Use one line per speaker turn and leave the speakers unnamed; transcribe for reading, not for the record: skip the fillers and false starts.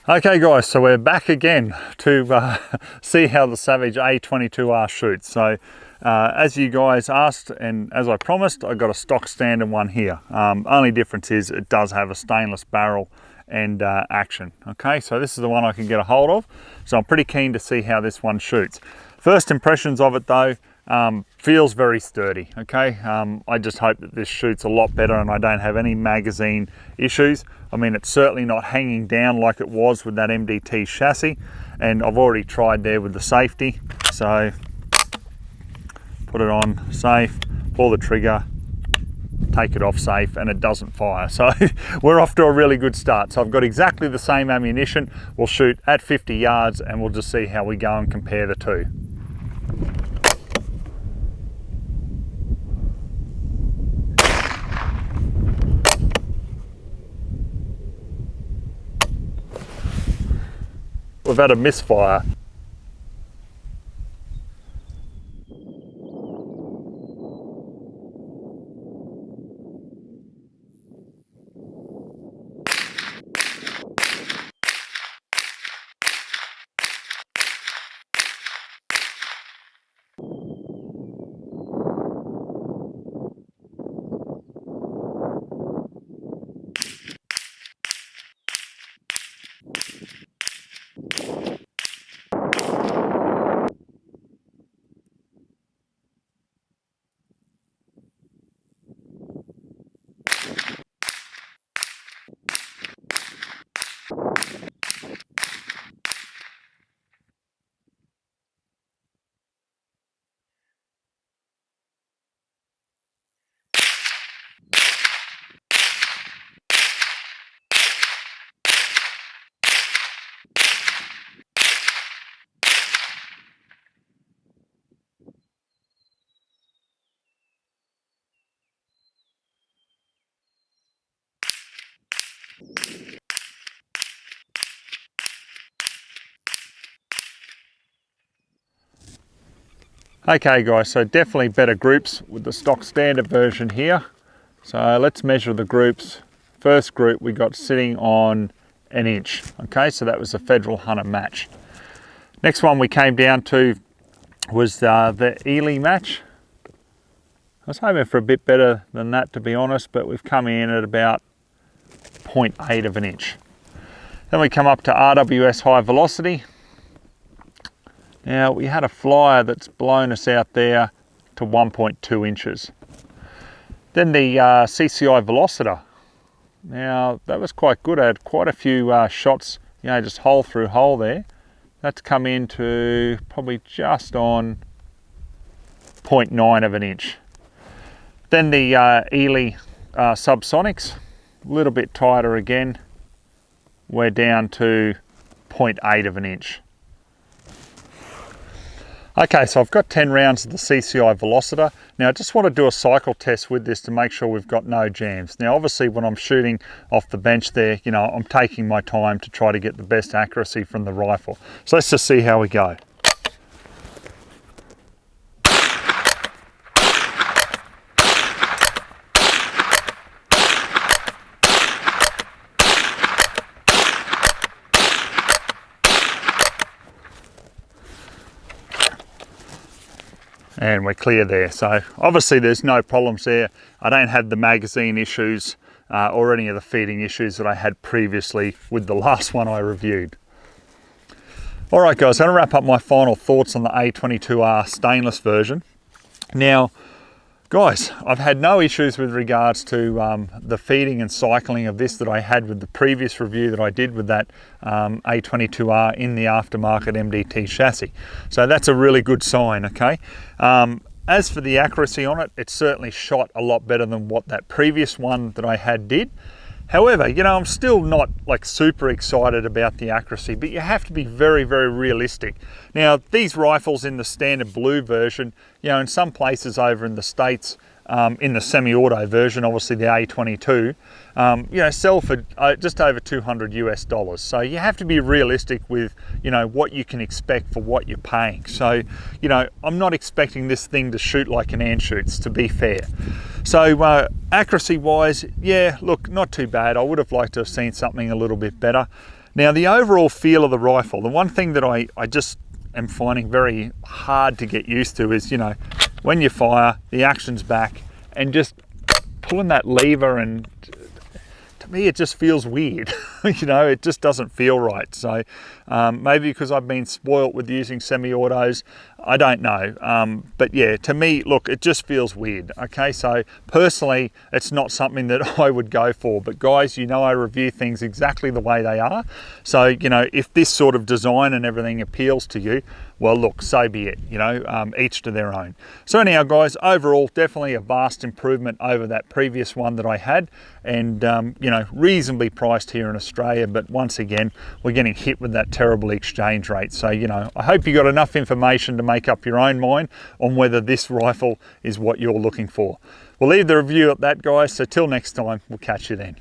Okay guys, so we're back again to see how the Savage A22R shoots. So as you guys asked and as I promised, I got a stock standard one here. Only difference is it does have a stainless barrel and action. Okay, so this is the one I can get a hold of. So I'm pretty keen to see how this one shoots. First impressions of it though, feels very sturdy. Okay, I just hope that this shoots a lot better and I don't have any magazine issues. I mean, it's certainly not hanging down like it was with that MDT chassis, and I've already tried there with the safety. So put it on safe, pull the trigger, take it off safe, and it doesn't fire. So we're off to a really good start. So I've got exactly the same ammunition. We'll shoot at 50 yards and we'll just see how we go and compare the two. We've had a misfire. Okay guys, so definitely better groups with the stock standard version here. So let's measure the groups. First group we got sitting on 1 inch. Okay, so that was the Federal Hunter match. Next one we came down to was the ELEY match. I was hoping for a bit better than that, to be honest, but we've come in at about 0.8 of an inch. Then we come up to RWS high velocity. Now we had a flyer that's blown us out there to 1.2 inches. Then the CCI VELOCITOR. Now that was quite good. I had quite a few shots, you know, just hole through hole there. That's come into probably just on 0.9 of an inch. Then the ELEY subsonics, a little bit tighter again. We're down to 0.8 of an inch. Okay, so I've got 10 rounds of the CCI VELOCITOR. Now I just want to do a cycle test with this to make sure we've got no jams. Now obviously when I'm shooting off the bench there, you know, I'm taking my time to try to get the best accuracy from the rifle. So let's just see how we go. And we're clear there. So obviously there's no problems there. I don't have the magazine issues or any of the feeding issues that I had previously with the last one I reviewed. All right guys, I'm gonna wrap up my final thoughts on the A22R Stainless version. Now, guys, I've had no issues with regards to the feeding and cycling of this that I had with the previous review that I did with that A22R in the aftermarket MDT chassis. So that's a really good sign, okay? As for the accuracy on it, it's certainly shot a lot better than what that previous one that I had did. However, you know, I'm still not like super excited about the accuracy, but you have to be very, very realistic. Now, these rifles in the standard blue version, you know, in some places over in the States, in the semi-auto version, obviously the A22, you know, sell for just over $200 US. So you have to be realistic with, you know, what you can expect for what you're paying. So, you know, I'm not expecting this thing to shoot like an ant shoots, to be fair. So accuracy wise, yeah, look, not too bad. I would have liked to have seen something a little bit better. Now the overall feel of the rifle, the one thing that I just am finding very hard to get used to is, you know, when you fire, the action's back, and just pulling that lever, and to me it just feels weird. You know, it just doesn't feel right. So maybe because I've been spoilt with using semi-autos, I don't know. But yeah, to me, look, it just feels weird. Okay, so personally, it's not something that I would go for. But guys, you know, I review things exactly the way they are. So, you know, if this sort of design and everything appeals to you, well, look, so be it, you know, each to their own. So anyhow, guys, overall, definitely a vast improvement over that previous one that I had, and, you know, reasonably priced here in Australia, but once again, we're getting hit with that terrible exchange rate. So, you know, I hope you got enough information to make up your own mind on whether this rifle is what you're looking for. We'll leave the review at that, guys, so till next time, we'll catch you then.